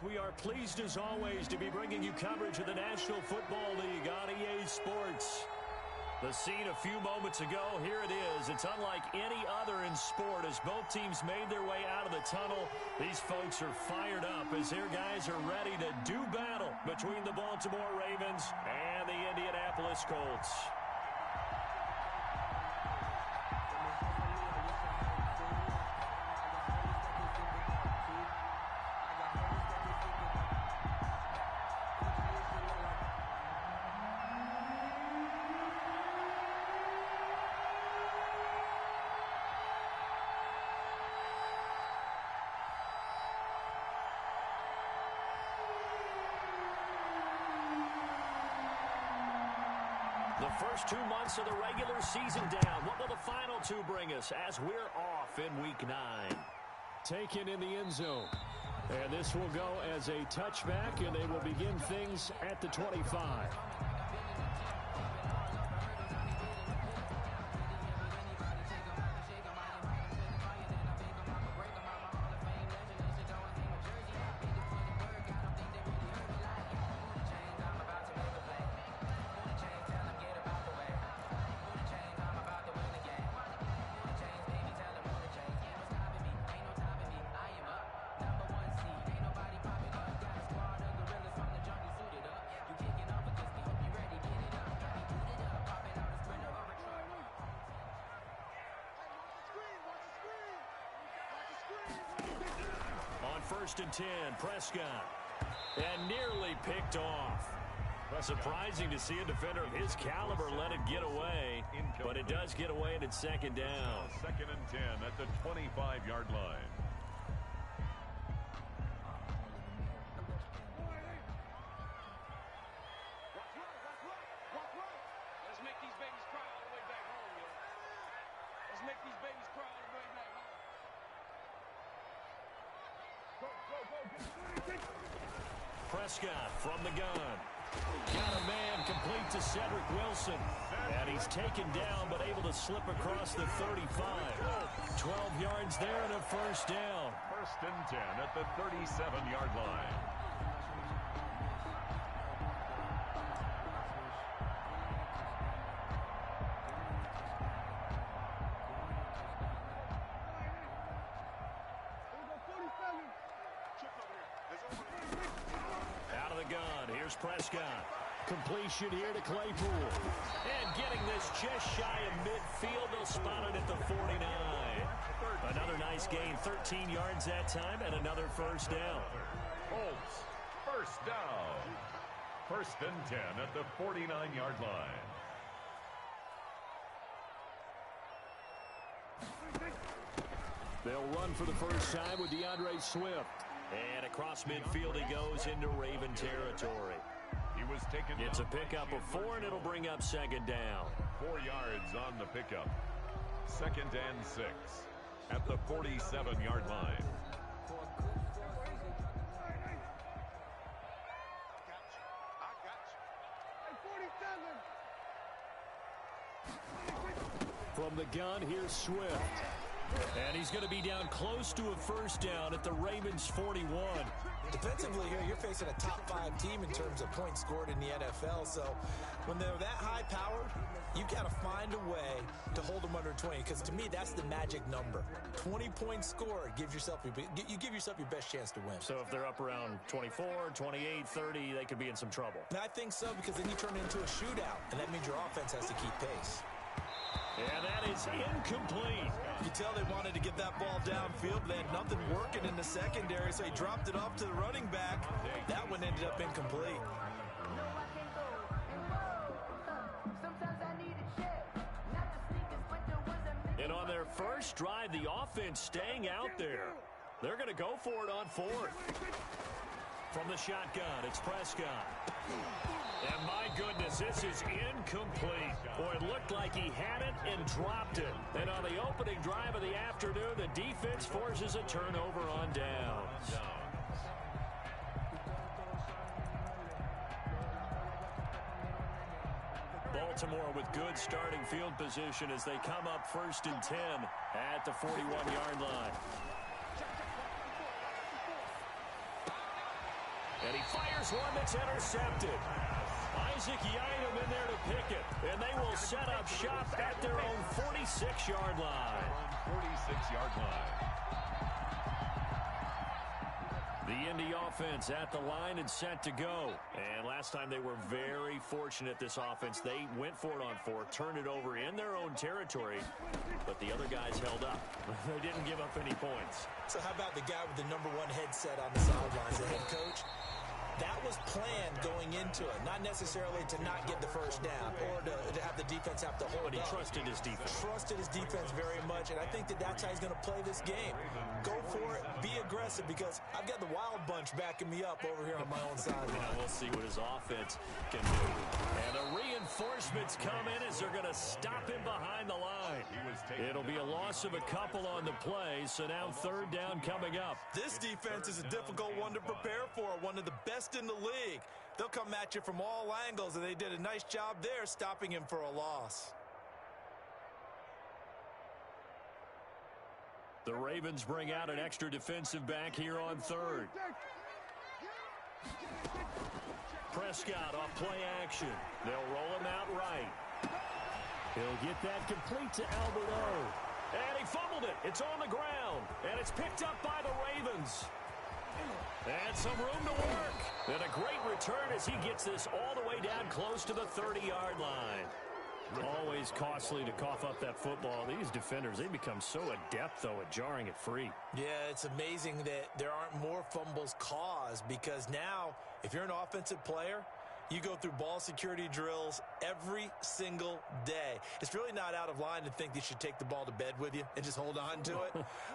we are pleased as always to be bringing you coverage of the National Football League on EA Sports. The scene a few moments ago, here it is. It's unlike any other in sport as both teams made their way out of the tunnel. These folks are fired up as their guys are ready to do battle between the Baltimore Ravens and the Indianapolis Colts. The first 2 months of the regular season down. What will the final two bring us as we're off in Week 9? Taken in the end zone. And this will go as a touchback, and they will begin things at the 25. First and 10, Prescott. And nearly picked off. Well, surprising to see a defender of his caliber let it get away, but it does get away and it's second down. Second and 10 at the 25-yard line. Let's make these babies cry all the way back home, yo. Let's make these babies cry all the way back home. Prescott from the gun. Got a man complete to Cedric Wilson. And he's taken down but able to slip across the 35. 12 yards there and a first down. First and 10 at the 37-yard line. Out of the gun, here's Prescott. Completion here to Claypool. And getting this just shy of midfield, they'll spot it at the 49. Another nice gain, 13 yards that time, and another first down. Colts, first down. First and 10 at the 49-yard line. They'll run for the first time with DeAndre Swift. And across midfield he goes into Raven territory. He was taken It's a down pickup of 4, and it'll bring up second down. 4 yards on the pickup. Second and 6 at the 47-yard line. From the gun, here's Swift. And he's going to be down close to a first down at the Ravens 41. Defensively here, you're facing a top-5 team in terms of points scored in the NFL. So when they're that high-powered, you've got to find a way to hold them under 20. Because to me, that's the magic number. 20 points scored, you give yourself your best chance to win. So if they're up around 24, 28, 30, they could be in some trouble. And I think so, because then you turn it into a shootout, and that means your offense has to keep pace. And that is incomplete. You tell they wanted to get that ball downfield, but they had nothing working in the secondary, so he dropped it off to the running back. That one ended up incomplete. And on their first drive, the offense staying out there. They're going to go for it on 4th. From the shotgun, it's Prescott. And my goodness, this is incomplete. Boy, it looked like he had it and dropped it. And on the opening drive of the afternoon, the defense forces a turnover on downs. Baltimore with good starting field position as they come up first and 10 at the 41-yard line. And he fires one that's intercepted. Isaac Yiadom in there to pick it. And they will set up shop at their own 46-yard line. 46-yard line. The Indy offense at the line and set to go. And last time they were very fortunate, this offense. They went for it on fourth, turned it over in their own territory, but the other guys held up. They didn't give up any points. So how about the guy with the #1 headset on the sidelines, the head coach? That was planned going into it, not necessarily to not get the first down or to have the defense have to hold But he up. trusted his defense. Trusted his defense very much, and I think that's how he's going to play this game. Go for it, be aggressive, because I've got the wild bunch backing me up over here on my own sideline. We'll see what his offense can do. And the reinforcements come in as they're going to stop him behind the line. It'll be a loss of a couple on the play, so now third down coming up. This defense is a difficult one to prepare for, one of the best in the league. They'll come at you from all angles, and they did a nice job there stopping him for a loss. The Ravens bring out an extra defensive back here on third. Prescott off play action. They'll roll him out right. He'll get that complete to Alberto. And he fumbled it. It's on the ground. And it's picked up by the Ravens. And some room to work. And a great return as he gets this all the way down close to the 30-yard line. Always costly to cough up that football. These defenders, they become so adept, though, at jarring it free. Yeah, it's amazing that there aren't more fumbles caused, because now, if you're an offensive player, you go through ball security drills every single day. It's really not out of line to think you should take the ball to bed with you and just hold on to it.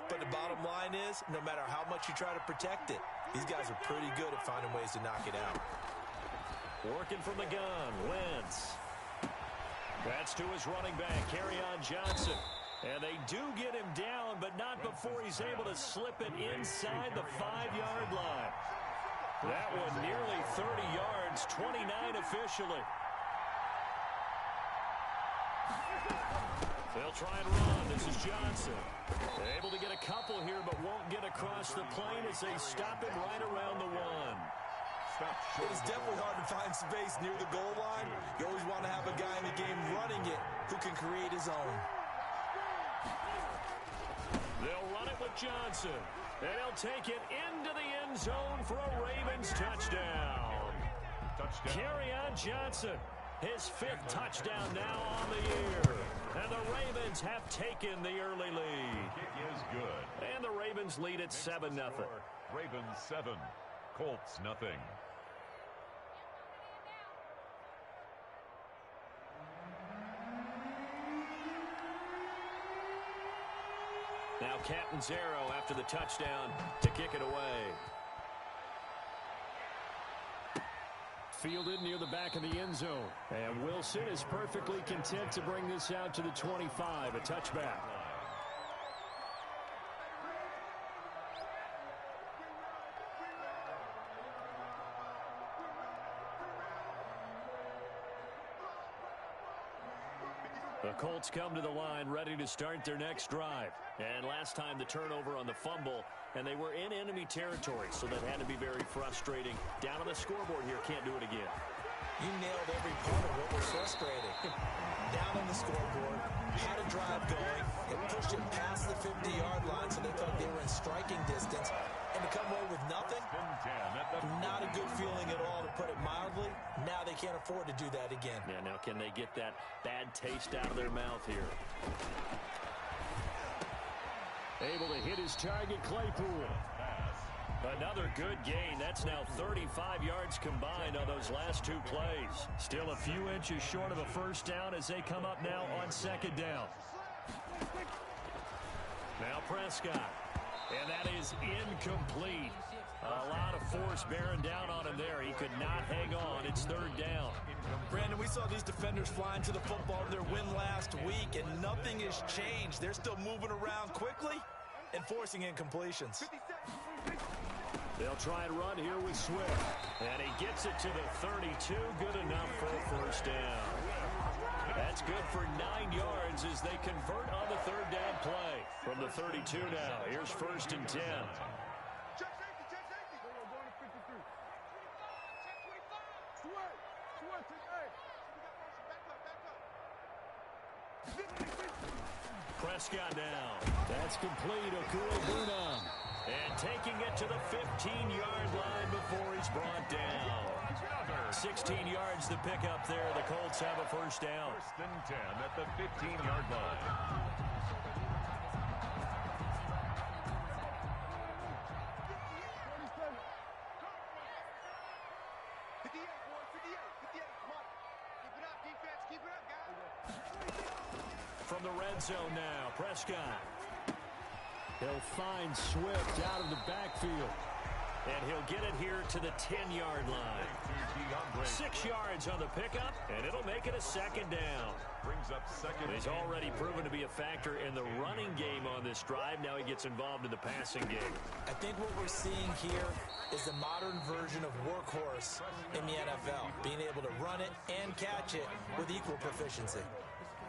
But the bottom line is, no matter how much you try to protect it, these guys are pretty good at finding ways to knock it out. Working from the gun, Wentz. That's to his running back, Youngza18's. And they do get him down, but not before he's able to slip it inside the 5-yard line. That one nearly 30 yards, 29 officially. They'll try and run. This is Johnson. Able to get a couple here, but won't get across the plane as they stop him right around the 1. It is definitely hard to find space near the goal line. You always want to have a guy in the game running it who can create his own. They'll run it with Johnson. And he'll take it into the end zone for a Ravens touchdown. Youngza18, his 5th touchdown now on the year. And the Ravens have taken the early lead. Kick is good. And the Ravens lead at 7-0. Ravens 7, Colts nothing. Now Catanzaro after the touchdown to kick it away. Fielded near the back of the end zone. And Wilson is perfectly content to bring this out to the 25, a touchback. The Colts come to the line ready to start their next drive. And last time the turnover on the fumble, and they were in enemy territory, so that had to be very frustrating. Down on the scoreboard here, can't do it again. You nailed every part of what was frustrating. Down on the scoreboard, had a drive going, it pushed it past the 50-yard line, so they thought they were in striking distance. And to come away with nothing, not a good feeling at all, to put it mildly. Now they can't afford to do that again. Yeah, now can they get that bad taste out of their mouth here? Able to hit his target, Claypool. Another good gain. That's now 35 yards combined on those last 2 plays. Still a few inches short of a first down as they come up now on 2nd down. Now Prescott. And that is incomplete. A lot of force bearing down on him there. He could not hang on. It's 3rd down. Brandon, we saw these defenders flying to the football in their win last week, and nothing has changed. They're still moving around quickly and forcing incompletions. They'll try and run here with Swift. And he gets it to the 32. Good enough for a first down. That's good for 9 yards as they convert on the 3rd down play. From the 32 now, here's 1st and 10. Prescott down. That's complete. Okui-Buna. And taking it to the 15-yard line before he's brought down. 16 yards to pick up there. The Colts have a first down. First and 10 at the 15-yard line. From the red zone now, Prescott. He'll find Swift out of the backfield. And he'll get it here to the 10-yard line. 6 yards on the pickup, and it'll make it a second down. Brings up second. He's already proven to be a factor in the running game on this drive. Now he gets involved in the passing game. I think what we're seeing here is the modern version of workhorse in the NFL, being able to run it and catch it with equal proficiency.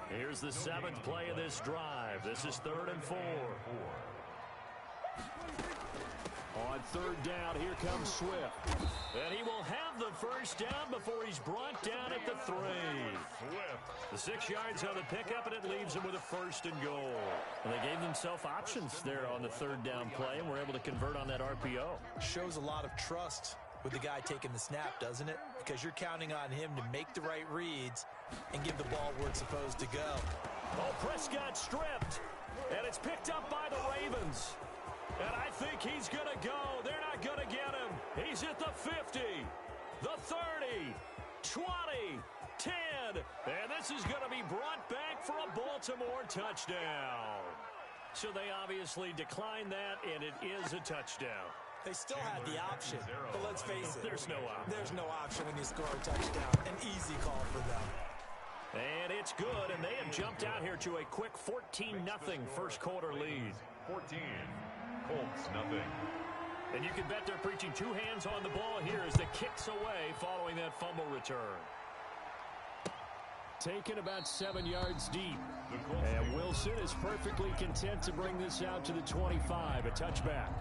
Here's the 7th play of this drive. This is 3rd and 4. On 3rd down, here comes Swift. And he will have the first down before he's brought down at the 3. The 6 yards on the pickup, and it leaves him with a 1st and goal. And they gave themselves options there on the 3rd down play, and were able to convert on that RPO. Shows a lot of trust with the guy taking the snap, doesn't it? Because you're counting on him to make the right reads and give the ball where it's supposed to go. Oh, Prescott stripped, and it's picked up by the Ravens. And I think he's going to go. They're not going to get him. He's at the 50, the 30, 20, 10. And this is going to be brought back for a Baltimore touchdown. So they obviously declined that, and it is a touchdown. They still had the option, but let's face it. There's no option. There's no option when you score a touchdown. An easy call for them. And it's good, and they have jumped out here to a quick 14-0 first quarter lead. 14. Colts, nothing. And you can bet they're preaching 2 hands on the ball here as the kick's away following that fumble return. Taken about 7 yards deep. And Wilson is perfectly content to bring this out to the 25, a touchback.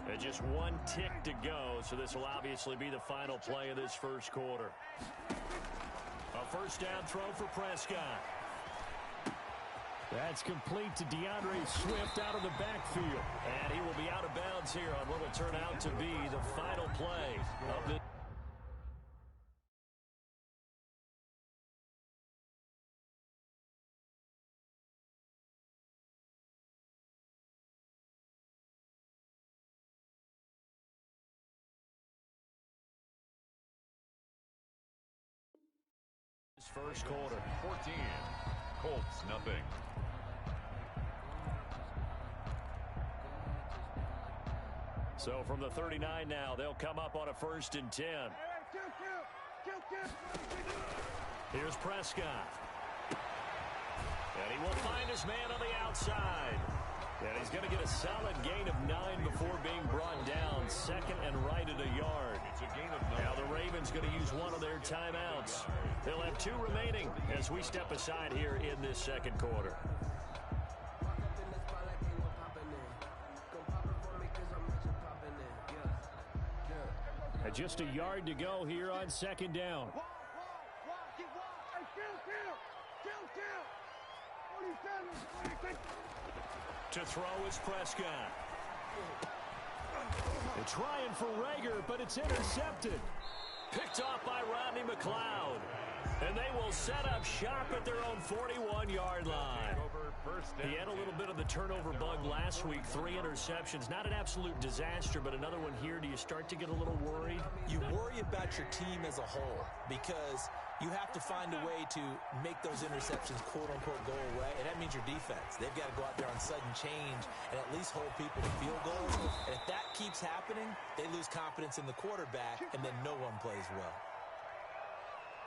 And just 1 tick to go, so this will obviously be the final play of this first quarter. A first down throw for Prescott. That's complete to DeAndre Swift out of the backfield. And he will be out of bounds here on what will turn out to be the final play of the first quarter. 14. Colts, nothing. So from the 39 now, they'll come up on a 1st and 10. Here's Prescott. And he will find his man on the outside. And he's going to get a solid gain of 9 before being brought down. 2nd and right at a yard. It's a gain of 9. Now the Ravens going to use one of their timeouts. They'll have 2 remaining as we step aside here in this second quarter. And just a yard to go here on 2nd down. To throw is Prescott. They're trying for Rager, but it's intercepted. Picked off by Rodney McLeod. And they will set up shop at their own 41-yard line. He had a little bit of the turnover bug last week. 3 interceptions. Not an absolute disaster, but another one here. Do you start to get a little worried? You worry about your team as a whole because you have to find a way to make those interceptions, quote-unquote, go away. And that means your defense. They've got to go out there on sudden change and at least hold people to field goals. And if that keeps happening, they lose confidence in the quarterback, and then no one plays well.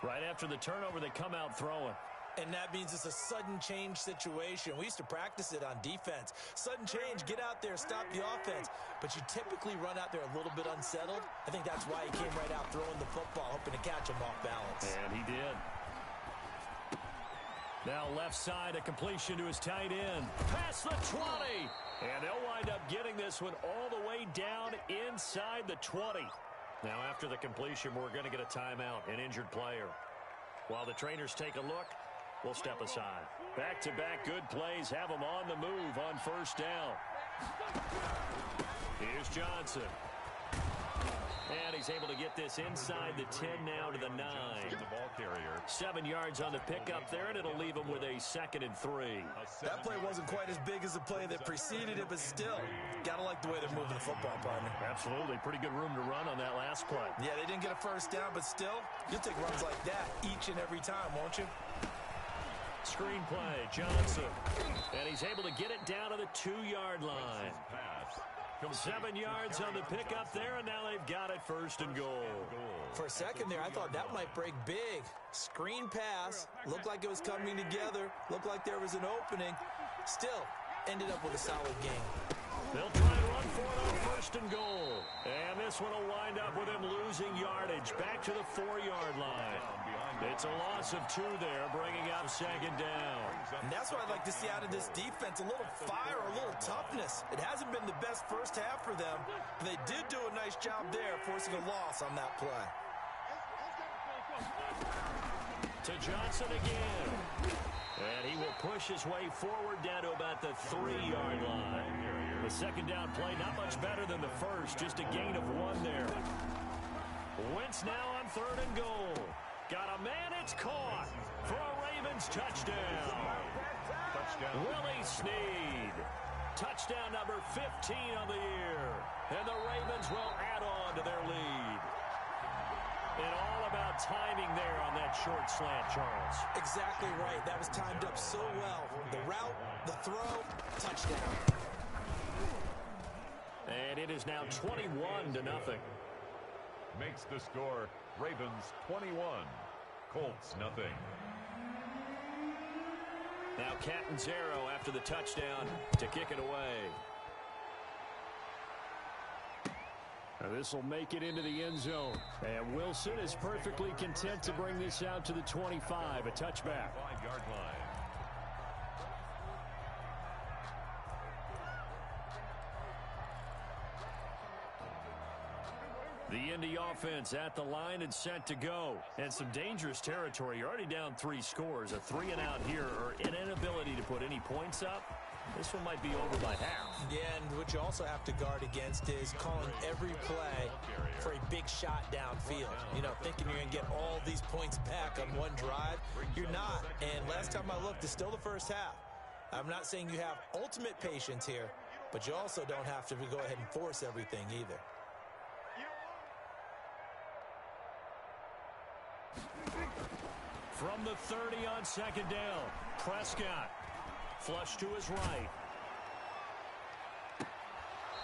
Right after the turnover, they come out throwing. And that means it's a sudden change situation. We used to practice it on defense. Sudden change, get out there, stop the offense. But you typically run out there a little bit unsettled. I think that's why he came right out throwing the football, hoping to catch him off balance. And he did. Now left side, a completion to his tight end. Past the 20. And they'll wind up getting this one all the way down inside the 20. Now, after the completion, we're going to get a timeout, an injured player. While the trainers take a look, we'll step aside. Back-to-back good plays have them on the move on first down. Here's Johnson. And he's able to get this inside the 10 now to the 9. The ball carrier. 7 yards on the pickup there, and it'll leave him with a 2nd and 3. That play wasn't quite as big as the play that preceded it, but still, gotta like the way they're moving the football, partner. Absolutely. Pretty good room to run on that last play. Yeah, they didn't get a first down, but still, you'll take runs like that each and every time, won't you? Screen play, Johnson. And he's able to get it down to the 2-yard line. 7 yards on the pickup there, and now they've got it 1st and goal. For a second there, I thought that might break big. Screen pass, looked like it was coming together, looked like there was an opening. Still, ended up with a solid game. They'll try and run for it on 1st and goal. And this one will wind up with him losing yardage back to the 4-yard line. It's a loss of 2 there, bringing up 2nd down. And that's what I'd like to see out of this defense, a little fire, a little toughness. It hasn't been the best first half for them, but they did do a nice job there, forcing a loss on that play. To Johnson again. And he will push his way forward down to about the 3-yard line. The 2nd down play, not much better than the first, just a gain of 1 there. Wentz now on 3rd and goal. Got a man, it's caught for a Ravens touchdown. Willie Snead. Touchdown number 15 on the year. And the Ravens will add on to their lead. And all about timing there on that short slant, Charles. Exactly right. That was timed up so well. The route, the throw, touchdown. And it is now 21-0. Makes the score Ravens 21, Colts nothing. Now Catanzaro after the touchdown to kick it away. This will make it into the end zone. And Wilson is perfectly content to bring this out to the 25, a touchback. 5-yard line. The Indy offense at the line and set to go. And some dangerous territory. You're already down 3 scores. A 3-and-out here or an inability to put any points up. This one might be over by half. Yeah, and what you also have to guard against is calling every play for a big shot downfield. You know, thinking you're going to get all these points back on one drive. You're not. And last time I looked, it's still the first half. I'm not saying you have ultimate patience here, but you also don't have to go ahead and force everything either. From the 30 on 2nd down, Prescott. Flush to his right.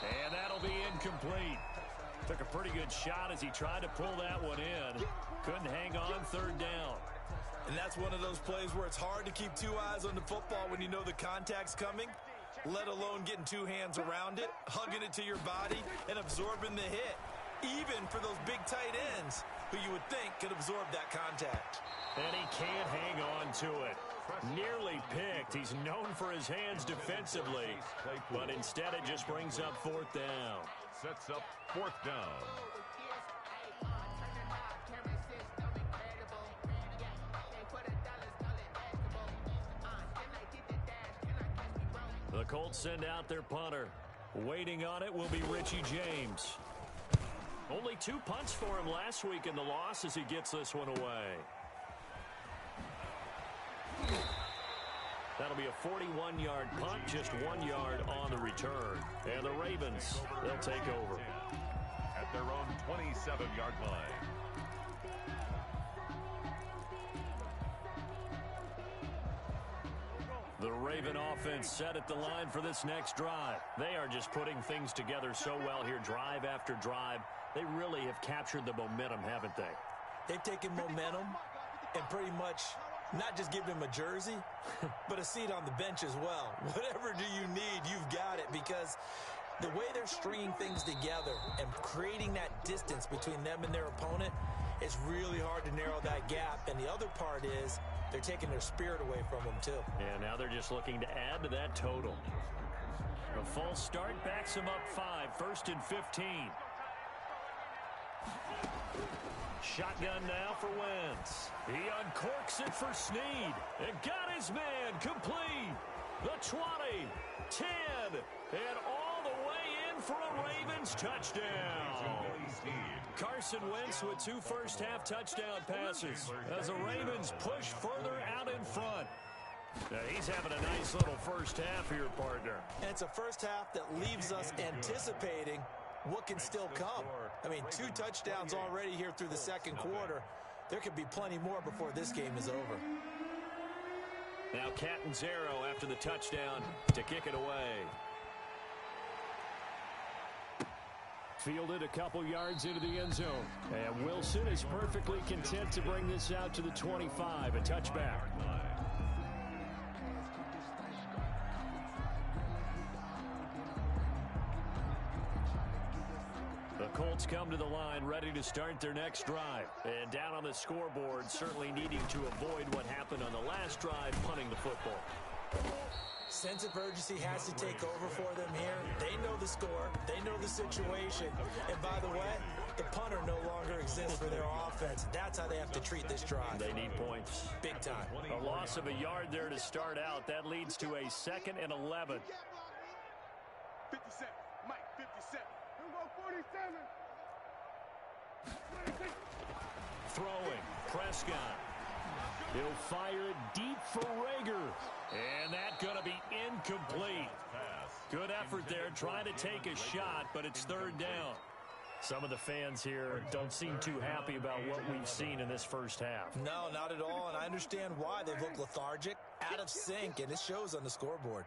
And that'll be incomplete. Took a pretty good shot as he tried to pull that one in. Couldn't hang on 3rd down. And that's one of those plays where it's hard to keep 2 eyes on the football when you know the contact's coming, let alone getting 2 hands around it, hugging it to your body, and absorbing the hit. Even for those big tight ends who you would think could absorb that contact. And he can't hang on to it. Nearly picked. He's known for his hands defensively, but instead it just brings up 4th down. Sets up 4th down. The Colts send out their punter. Waiting on it will be Richie James. Only 2 punts for him last week in the loss as he gets this one away. That'll be a 41-yard punt, just 1 yard on the return. And the Ravens, they'll take over. At their own 27-yard line. The Raven offense set at the line for this next drive. They are just putting things together so well here, drive after drive. They really have captured the momentum, haven't they? They've taken momentum and pretty much not just given him a jersey, but a seat on the bench as well. Whatever do you need, you've got it, because the way they're stringing things together and creating that distance between them and their opponent, it's really hard to narrow that gap. And the other part is they're taking their spirit away from them, too. Yeah, now they're just looking to add to that total. A false start backs him up 5, 1st and 15. Shotgun now for Wentz. He uncorks it for Snead. And got his man complete. The 20, 10, and all the way in for a Ravens touchdown. Carson Wentz with 2 first-half touchdown passes as the Ravens push further out in front. Now he's having a nice little first half here, partner. And it's a first half that leaves us anticipating what can still come. I mean, 2 touchdowns already here through the second quarter. There could be plenty more before this game is over. Now Catanzaro after the touchdown to kick it away. Fielded a couple yards into the end zone. And Wilson is perfectly content to bring this out to the 25, a touchback. The Colts come to the line ready to start their next drive. And down on the scoreboard, certainly needing to avoid what happened on the last drive, punting the football. Sense of urgency has to take over for them here. They know the score. They know the situation. And by the way, the punter no longer exists for their offense. That's how they have to treat this drive. They need points. Big time. A loss of a yard there to start out. That leads to a 2nd and 11. 57. Mike, 57. Here we go, 47. Throwing. Prescott. He'll fire it deep for Rager. And that's going to be incomplete. Good effort there trying to take a shot, but it's 3rd down. Some of the fans here don't seem too happy about what we've seen in this first half. No, not at all, and I understand why. They've looked lethargic, out of sync, and it shows on the scoreboard.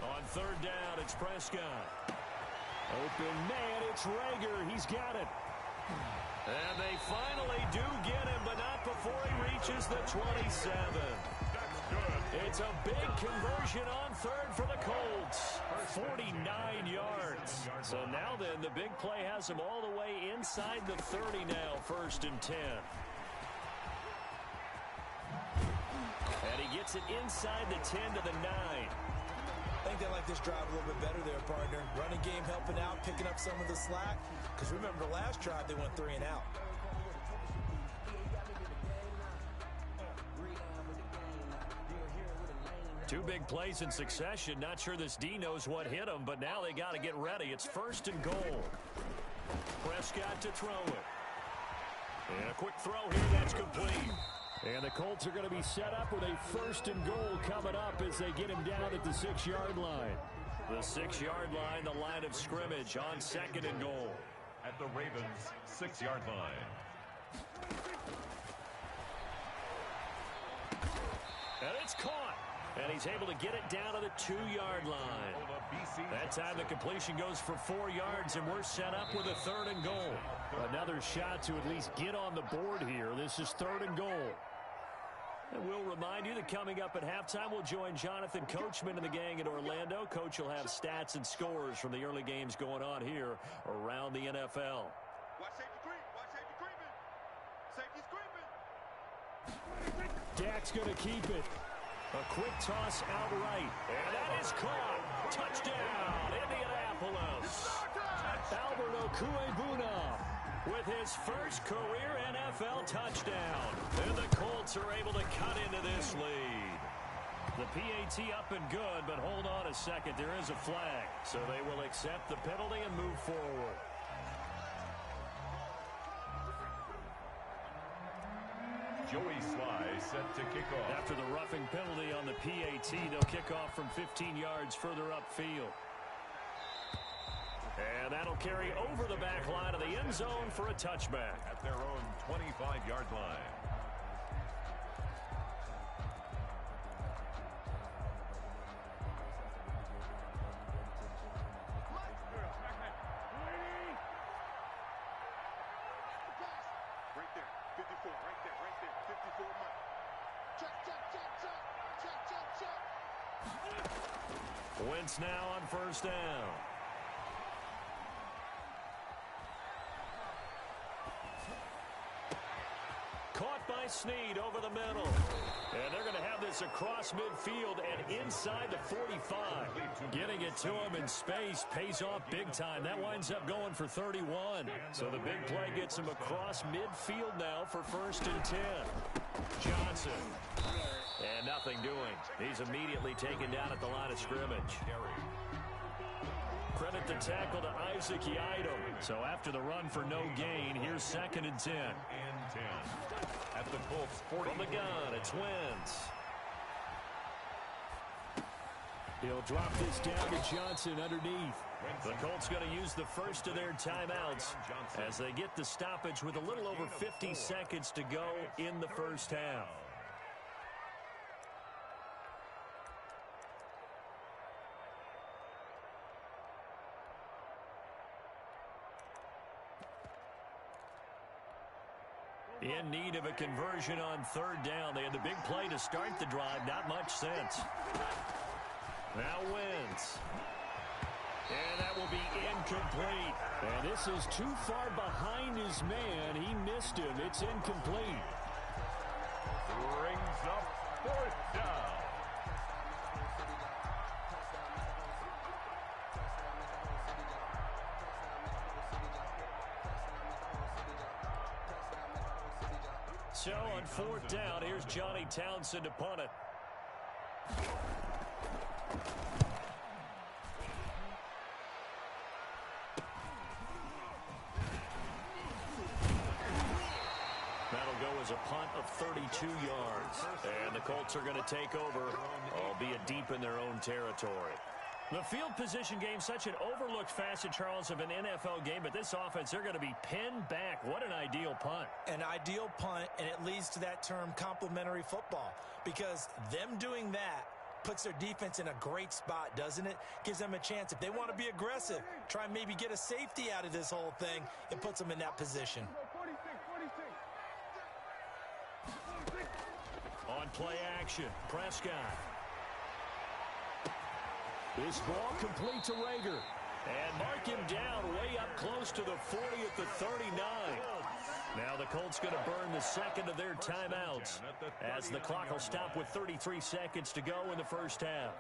On 3rd down, it's Prescott. Open man, it's Rager. He's got it. And they finally do get him, but not before he reaches the 27. It's a big conversion on 3rd for the Colts. 49 yards. So now then, the big play has him all the way inside the 30 now, 1st and 10. And he gets it inside the 10 to the 9. I think they like this drive a little bit better there, partner. Running game helping out, picking up some of the slack. Because remember, the last drive, they went 3 and out. Two big plays in succession. Not sure this D knows what hit him, but now they got to get ready. It's 1st and goal. Prescott to throw it. And a quick throw here, that's complete. And the Colts are going to be set up with a 1st and goal coming up as they get him down at the 6-yard line. The 6-yard line, the line of scrimmage on 2nd and goal. At the Ravens' 6-yard line. And it's caught. And he's able to get it down to the 2-yard line. That time the completion goes for 4 yards, and we're set up with a 3rd and goal. Another shot to at least get on the board here. This is 3rd and goal. And we'll remind you that coming up at halftime, we'll join Jonathan Coachman and the gang in Orlando. Coach will have stats and scores from the early games going on here around the NFL. Watch safety creep. Watch safety creeping. Safety's creeping. Dak's going to keep it. A quick toss outright. And that is caught. Touchdown, Indianapolis. Alberto Cuebuna with his first career NFL touchdown. And the Colts are able to cut into this lead. The PAT up and good, but hold on a second. There is a flag. So they will accept the penalty and move forward. Joey Sly set to kick off. After the roughing penalty on the PAT, they'll kick off from 15 yards further upfield. And that'll carry over the back line of the end zone for a touchback. At their own 25-yard line. Right there. 54. Right there. Right there. 54 Mike. Check, check, check, check. Check, check, check. Wentz now on 1st down. Caught by Snead over the middle. And they're going to have this across midfield and inside the 45. Getting it to him in space pays off big time. That winds up going for 31. So the big play gets him across midfield now for 1st and 10. Johnson. And nothing doing. He's immediately taken down at the line of scrimmage. Credit the tackle to Isaac Yiadom. So after the run for no gain, here's 2nd and 10. At the Colts 40. From the gun, it's Wentz. He'll drop this down to Johnson underneath. The Colts going to use the first of their timeouts as they get the stoppage with a little over 50 seconds to go in the first half. In need of a conversion on 3rd down. They had the big play to start the drive. Not much sense. Now Wentz. And that will be incomplete. And this is too far behind his man. He missed him. It's incomplete. Brings up 4th down. So on 4th down, here's Johnny Townsend to punt it. That'll go as a punt of 32 yards. And the Colts are going to take over, albeit deep in their own territory. The field position game, such an overlooked facet, Charles, of an NFL game, but this offense, they're going to be pinned back. What an ideal punt. An ideal punt, and it leads to that term complementary football, because them doing that puts their defense in a great spot, doesn't it? Gives them a chance. If they want to be aggressive, try and maybe get a safety out of this whole thing, it puts them in that position. On play action, Prescott. This ball complete to Rager. And mark him down way up close to the 40 at the 39. Now the Colts going to burn the second of their timeouts as the clock will stop with 33 seconds to go in the first half.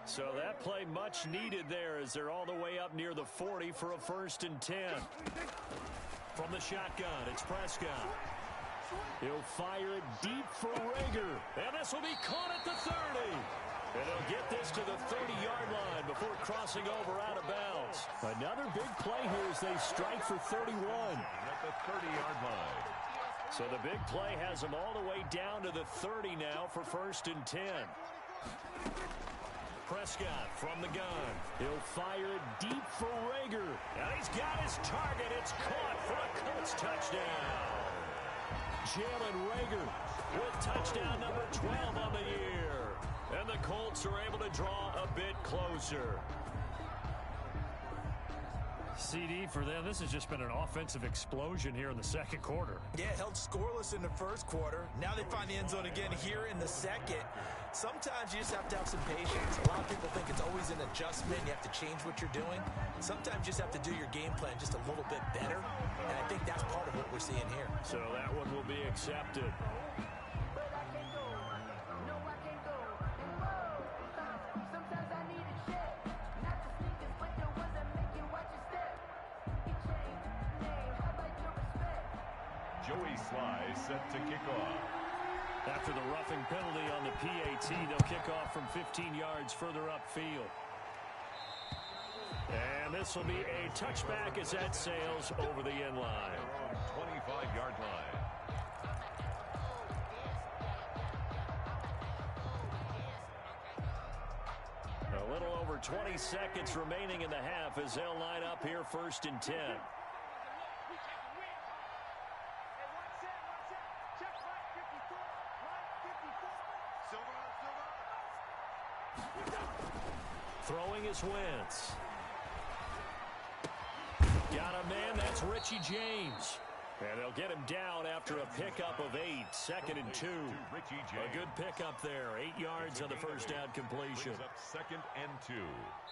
So that play much needed there as they're all the way up near the 40 for a 1st and 10. From the shotgun, it's Prescott. He'll fire it deep for Rager. And this will be caught at the 30. And he'll get this to the 30-yard line before crossing over out of bounds. Another big play here as they strike for 31. At the 30-yard line. So the big play has them all the way down to the 30 now for 1st and 10. Prescott from the gun. He'll fire it deep for Rager. And he's got his target. It's caught for a Colts touchdown. Jalen Rager with touchdown number 12 on the year. And the Colts are able to draw a bit closer. CD for them. This has just been an offensive explosion here in the second quarter. Yeah, held scoreless in the first quarter. Now they find the end zone again here in the second. Sometimes you just have to have some patience. A lot of people think it's always an adjustment. You have to change what you're doing. Sometimes you just have to do your game plan just a little bit better. And I think that's part of what we're seeing here. So that one will be accepted. Joey Sly set to kick off. After the roughing penalty on the PAT, they'll kick off from 15 yards further upfield. And this will be a touchback as that sails over the end line. 25-yard line. A little over 20 seconds remaining in the half as they'll line up here 1st and 10. Throwing is Wentz. Got a man, that's Richie James. And they'll get him down after a pickup of 8, 2nd and 2. A good pickup there, 8 yards on the first down completion. 2nd and 2.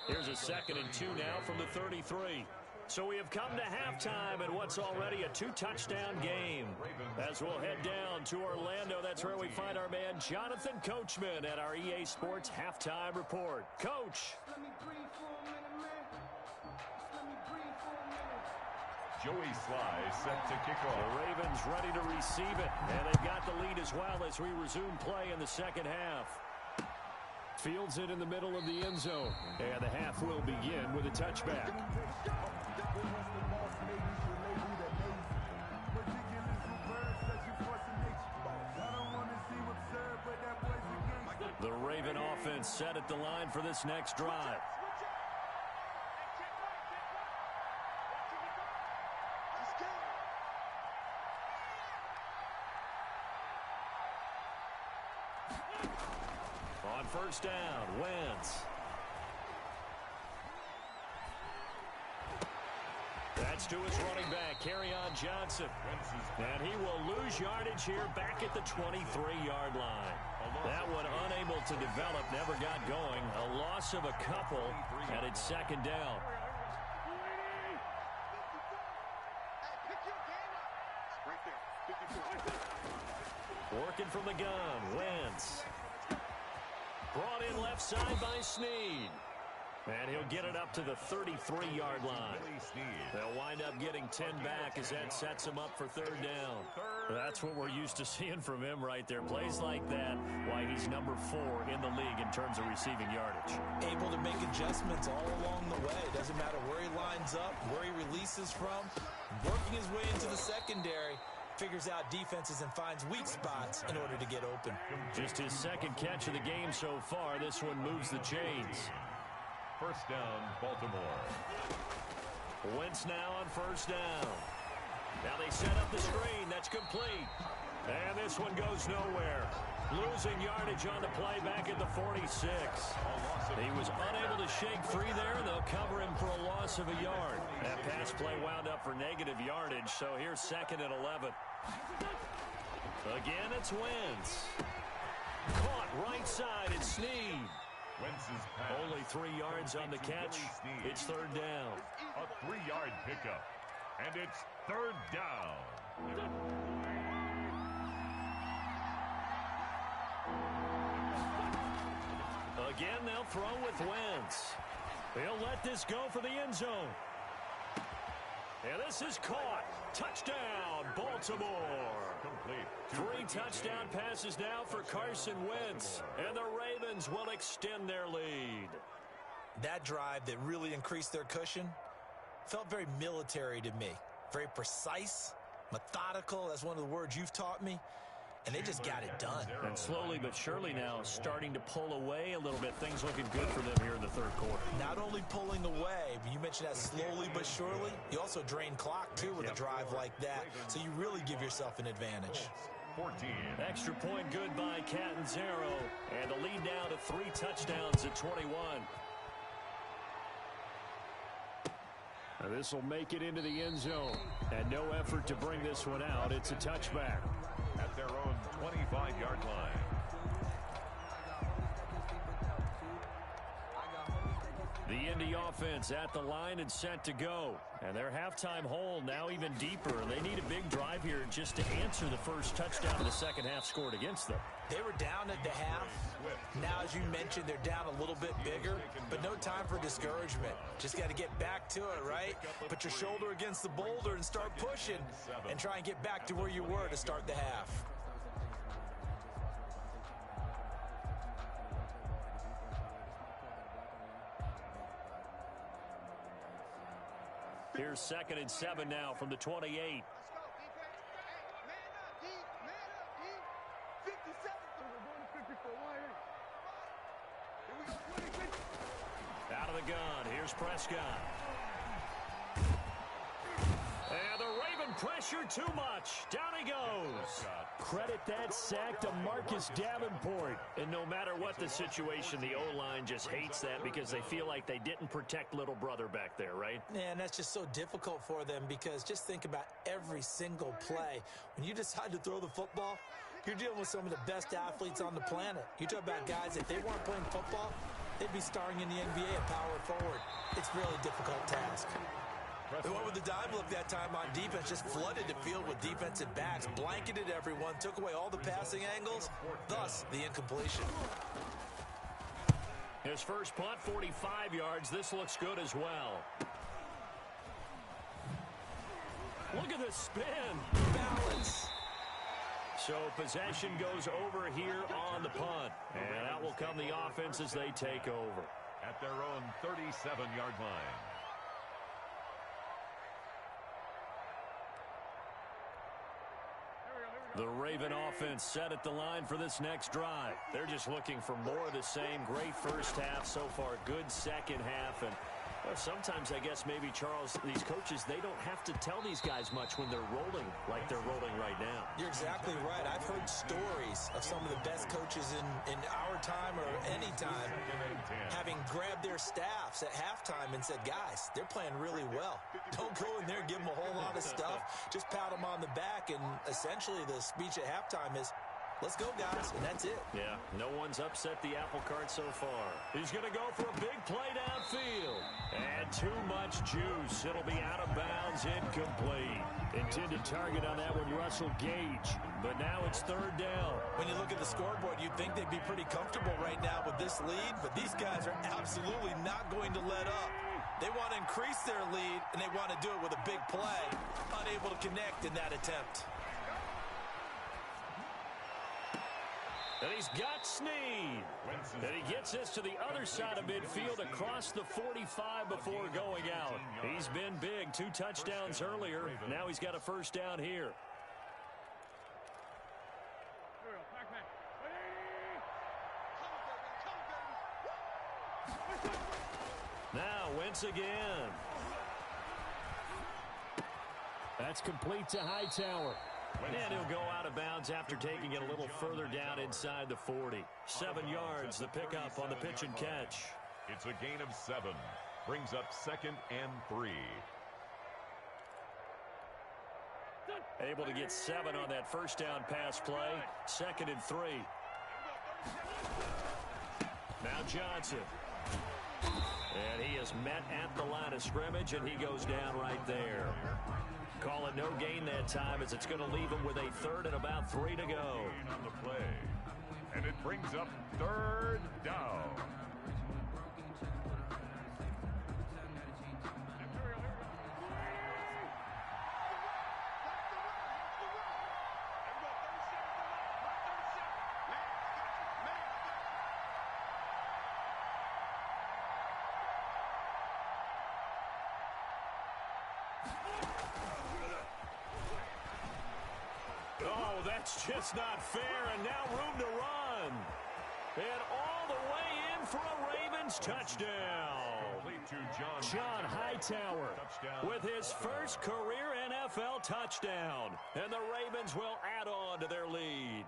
Here's a 2nd and 2 now from the 33. So we have come to halftime in what's already a 2-touchdown game. As we'll head down to Orlando, that's where we find our man Jonathan Coachman at our EA Sports Halftime Report. Coach. Joey Sly set to kick off. The Ravens ready to receive it, and they've got the lead as well as we resume play in the second half. Fields it in the middle of the end zone, and the half will begin with a touchback. The Raven offense set at the line for this next drive. On first down, Wentz. That's to his running back, Kerryon Johnson. And he will lose yardage here back at the 23-yard line. That one unable to develop, never got going. A loss of a couple, and it's second down. Working from the gun, Wentz. Brought in left side by Snead. And he'll get it up to the 33-yard line. They'll wind up getting 10 back as that sets him up for third down. That's what we're used to seeing from him right there. Plays like that, why he's number 4 in the league in terms of receiving yardage. Able to make adjustments all along the way. Doesn't matter where he lines up, where he releases from. Working his way into the secondary. Figures out defenses and finds weak spots in order to get open. Just his second catch of the game so far. This one moves the chains. First down, Baltimore. Wentz now on first down. Now they set up the screen. That's complete. And this one goes nowhere. Losing yardage on the play back at the 46. He was unable to shake free there. They'll cover him for a loss of a yard. That pass play wound up for negative yardage, so here's second and 11. Again, it's Wentz. Caught right side, it's Snead. Only 3 yards on the catch. It's third down. A 3-yard pickup. And it's third down. Again, they'll throw with Wentz. He'll let this go for the end zone. And this is caught. Touchdown, Baltimore. Complete. 3 touchdown passes now for Carson Wentz. And the Ravens will extend their lead. That drive that really increased their cushion felt very military to me. Very precise, methodical. That's one of the words you've taught me. And they just got it done. And slowly but surely now starting to pull away a little bit. Things looking good for them here in the third quarter. Not only pulling away, but you mentioned that slowly but surely. You also drain clock, too, with a drive like that. So you really give yourself an advantage. 14. Extra point good by Catanzaro. And the lead now to 3 touchdowns at 21. This will make it into the end zone. And no effort to bring this one out. It's a touchback. At their own 25-yard line. The Indy offense at the line and set to go. And their halftime hole now even deeper. They need a big drive here just to answer the first touchdown of the second half scored against them. They were down at the half. Now, as you mentioned, they're down a little bit bigger, but no time for discouragement. Just got to get back to it, right? Put your shoulder against the boulder and start pushing and try and get back to where you were to start the half. Here's 2nd and 7 now from the 28. Out of the gun, here's Prescott. And the Raven pressure too much. Down he goes. Credit that sack to Marcus Davenport. And no matter what the situation, the O-line just hates that because they feel like they didn't protect little brother back there, right? Yeah, and that's just so difficult for them because just think about every single play. When you decide to throw the football, you're dealing with some of the best athletes on the planet. You talk about guys, if they weren't playing football, they'd be starring in the NBA at power forward. It's a really difficult task. They went with the dive look that time on defense, just flooded the field with defensive backs, blanketed everyone, took away all the passing angles, thus the incompletion. His first punt, 45 yards. This looks good as well. Look at this spin. Balance. So possession goes over here on the punt. And out will come the offense as they take over. At their own 37-yard line. The Raven offense set at the line for this next drive. They're just looking for more of the same. Great first half so far. Good second half. And well, sometimes I guess maybe, Charles, these coaches, they don't have to tell these guys much when they're rolling like they're rolling right now. You're exactly right. I've heard stories of some of the best coaches in our time or any time having grabbed their staffs at halftime and said, guys, they're playing really well. Don't go in there and give them a whole lot of stuff. Just pat them on the back. And essentially the speech at halftime is, let's go, guys, and that's it. Yeah, no one's upset the apple cart so far. He's going to go for a big play downfield. And too much juice. It'll be out of bounds, incomplete. Intended target on that one, Russell Gage. But now it's third down. When you look at the scoreboard, you'd think they'd be pretty comfortable right now with this lead, but these guys are absolutely not going to let up. They want to increase their lead, and they want to do it with a big play. Unable to connect in that attempt. And he's got Snead. And he gets this to the other side of midfield across the 45 before going out. He's been big. 2 touchdowns earlier. Now he's got a first down here. Now Wentz again. That's complete to Hightower. And he'll go out of bounds after taking it a little further down inside the 40. 7 yards, the pickup on the pitch and catch. It's a gain of 7. Brings up 2nd and 3. Able to get 7 on that first down pass play. 2nd and 3. Now Johnson. And he is met at the line of scrimmage, and he goes down right there. Call it no gain that time, as it's going to leave him with a 3rd and about 3 to go. On the play. And it brings up 3rd down. Oh, that's just not fair, and now room to run. And all the way in for a Ravens touchdown. John Hightower with his first career NFL touchdown. And the Ravens will add on to their lead.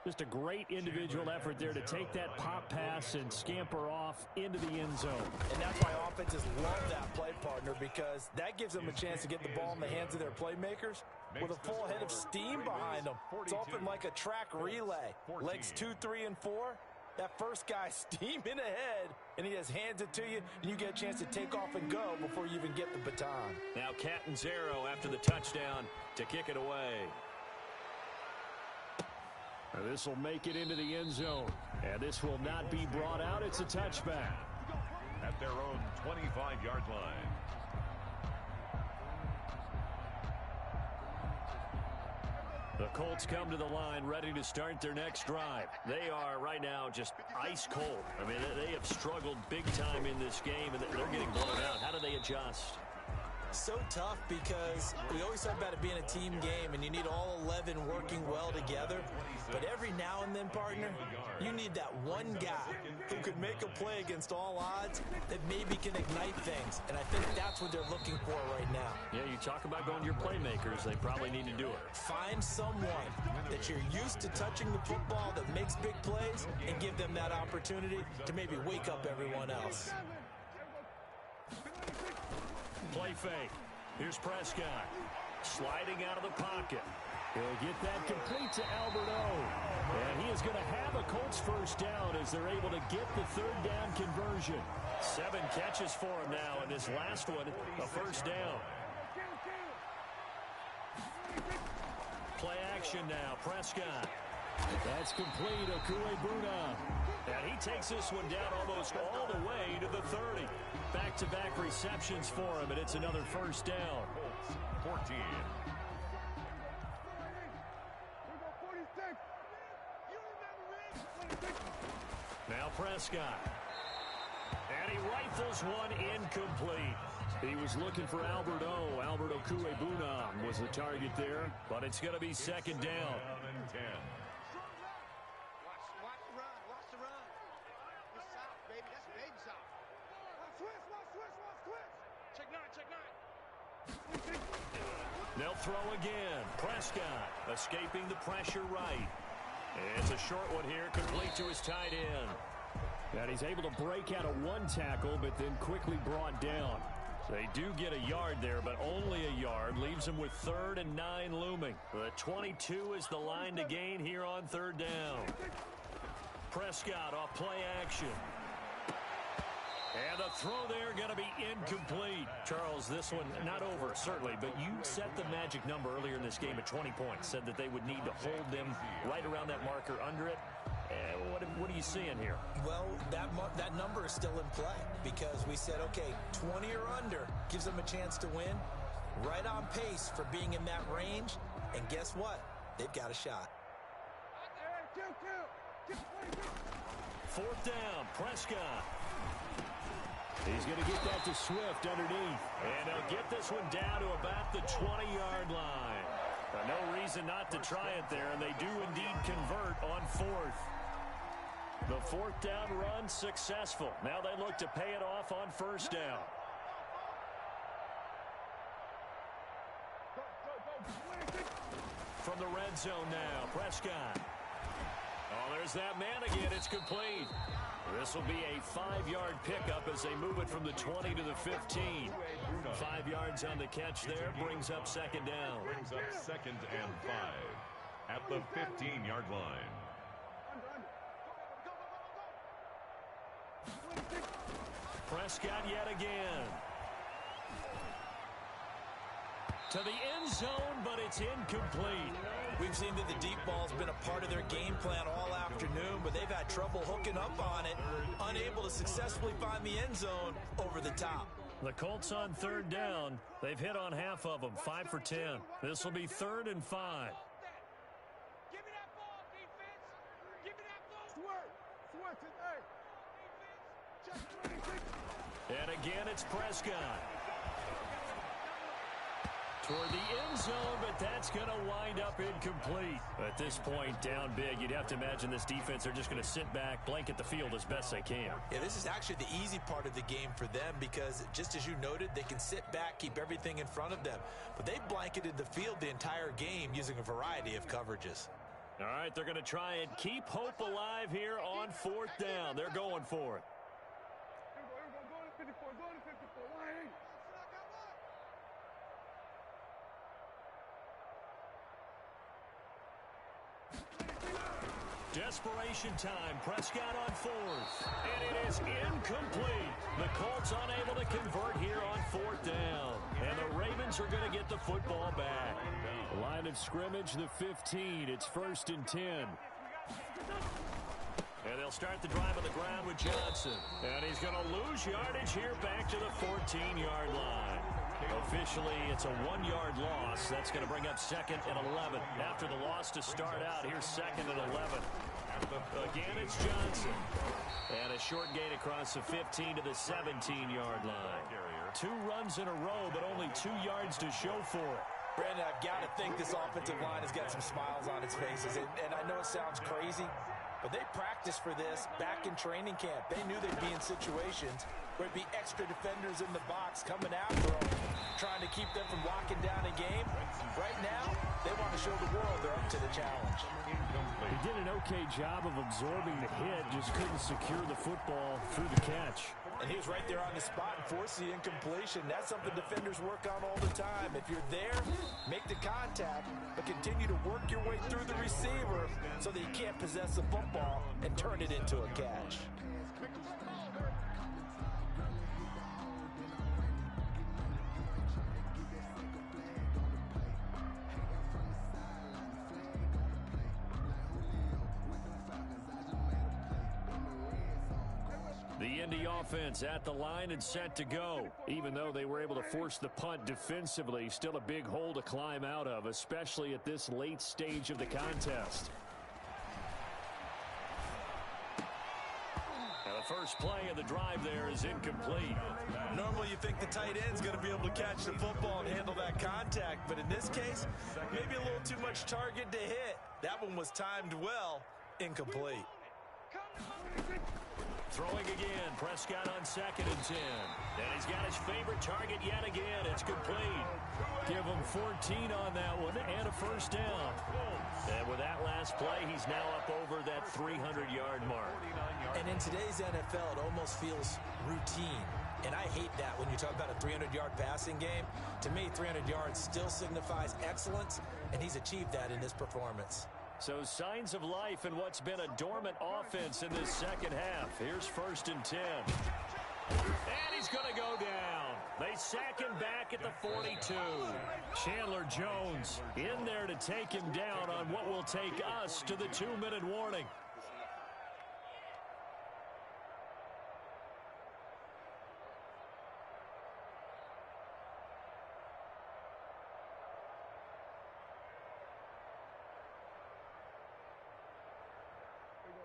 Just a great individual effort there to take that pop pass and scamper off into the end zone. And that's why offenses love that play, partner, because that gives them a chance to get the ball in the hands of their playmakers with a full head of steam behind them. It's often like a track relay. Legs 2, 3, and 4. That first guy steaming ahead, and he just hands it to you, and you get a chance to take off and go before you even get the baton. Now Catanzaro after the touchdown to kick it away. This will make it into the end zone, and this will not be brought out. It's a touchback. At their own 25-yard line. The Colts come to the line ready to start their next drive. They are right now just ice cold. I mean, they have struggled big time in this game, and they're getting blown out. How do they adjust? So tough, because we always talk about it being a team game and you need all 11 working well together. But every now and then, partner, you need that one guy who could make a play against all odds that maybe can ignite things. And I think that's what they're looking for right now. Yeah, you talk about going to your playmakers. They probably need to do it. Find someone that you're used to touching the football that makes big plays and give them that opportunity to maybe wake up everyone else. Play fake. Here's Prescott. Sliding out of the pocket. He'll get that complete to Alberto. And he is going to have a Colts first down as they're able to get the third down conversion. 7 catches for him now, and this last one, a first down. Play action now, Prescott. That's complete, Okuebuna. And he takes this one down almost all the way to the 30. Back-to-back receptions for him, and it's another first down. 14. Now Prescott. And he rifles one incomplete. He was looking for Alberto. Alberto Okuebuna was the target there, but it's going to be second down. And 10. Watch the run. Watch the run. It's south, baby. That's baby south. Watch switch. Check 9. They'll throw again. Prescott escaping the pressure right. It's a short one here, complete to his tight end. And he's able to break out of one tackle, but then quickly brought down. They do get a yard there, but only a yard. Leaves them with 3rd and 9 looming. The 22 is the line to gain here on third down. Prescott off play action. And the throw there going to be incomplete. Charles, this one not over, certainly, but you set the magic number earlier in this game at 20 points. Said that they would need to hold them right around that marker under it. What are you seeing here? Well, that number is still in play because we said, okay, 20 or under gives them a chance to win. Right on pace for being in that range. And guess what? They've got a shot. 4th down, Prescott. He's going to get that to Swift underneath. And they'll get this one down to about the 20-yard line. No reason not to try it there, and they do indeed convert on 4th. The 4th down run successful. Now they look to pay it off on first down. From the red zone now, Prescott. Oh, there's that man again. It's complete. This will be a 5-yard pickup as they move it from the 20 to the 15. 5 yards on the catch there brings up second down. Brings up 2nd and 5 at the 15-yard line. Prescott yet again. To the end zone, but it's incomplete. We've seen that the deep ball's been a part of their game plan all afternoon, but they've had trouble hooking up on it, unable to successfully find the end zone over the top. The Colts on third down. They've hit on half of them, 5 for 10. This will be 3rd and 5. Give me that ball, defense. Give me that ball. And again, it's Prescott. Toward the end zone, but that's going to wind up incomplete. At this point, down big, you'd have to imagine this defense, they're just going to sit back, blanket the field as best they can. Yeah, this is actually the easy part of the game for them because, just as you noted, they can sit back, keep everything in front of them. But they blanketed the field the entire game using a variety of coverages. All right, they're going to try and keep hope alive here on 4th down. They're going for it. Desperation time. Prescott on 4th. And it is incomplete. The Colts unable to convert here on 4th down. And the Ravens are going to get the football back. Line of scrimmage, the 15. It's 1st and 10. And they'll start the drive on the ground with Johnson. And he's going to lose yardage here back to the 14-yard line. Officially, it's a 1-yard loss. That's going to bring up 2nd and 11. After the loss to start out, here's 2nd and 11. Again, it's Johnson. And a short gain across the 15 to the 17-yard line. 2 runs in a row, but only 2 yards to show for it. Brandon, I've got to think this offensive line has got some smiles on its faces. And I know it sounds crazy, but they practiced for this back in training camp. They knew they'd be in situations where it'd be extra defenders in the box coming after them, trying to keep them from locking down a game. Right now, they want to show the world they're up to the challenge. He did an okay job of absorbing the hit, just couldn't secure the football through the catch. And he was right there on the spot and forced the incompletion. That's something defenders work on all the time. If you're there, make the contact, but continue to work your way through the receiver so that you can't possess the football and turn it into a catch. The Indy offense at the line and set to go. Even though they were able to force the punt defensively, still a big hole to climb out of, especially at this late stage of the contest. Now the first play of the drive there is incomplete. Normally you think the tight end's going to be able to catch the football and handle that contact, but in this case, maybe a little too much target to hit. That one was timed well, incomplete. Throwing again, Prescott on 2nd and 10. And he's got his favorite target yet again. It's complete. Give him 14 on that one and a first down. And with that last play, he's now up over that 300-yard mark. And in today's NFL, it almost feels routine. And I hate that when you talk about a 300-yard passing game. To me, 300 yards still signifies excellence, and he's achieved that in this performance. So signs of life in what's been a dormant offense in this second half. Here's 1st and 10. And he's going to go down. They sack him back at the 42. Chandler Jones in there to take him down on what will take us to the 2-minute warning.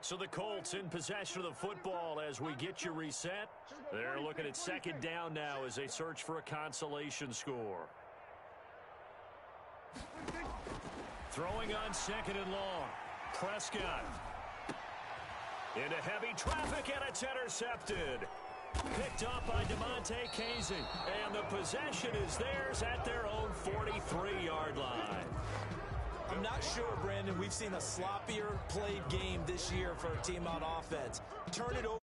So the Colts in possession of the football as we get you reset. They're looking at 2nd down now as they search for a consolation score. Throwing on 2nd and long. Prescott. Into heavy traffic, and it's intercepted. Picked up by DeMonte Casey. And the possession is theirs at their own 43-yard line. I'm not sure, Brandon, we've seen a sloppier played game this year for a team on offense. Turn it over.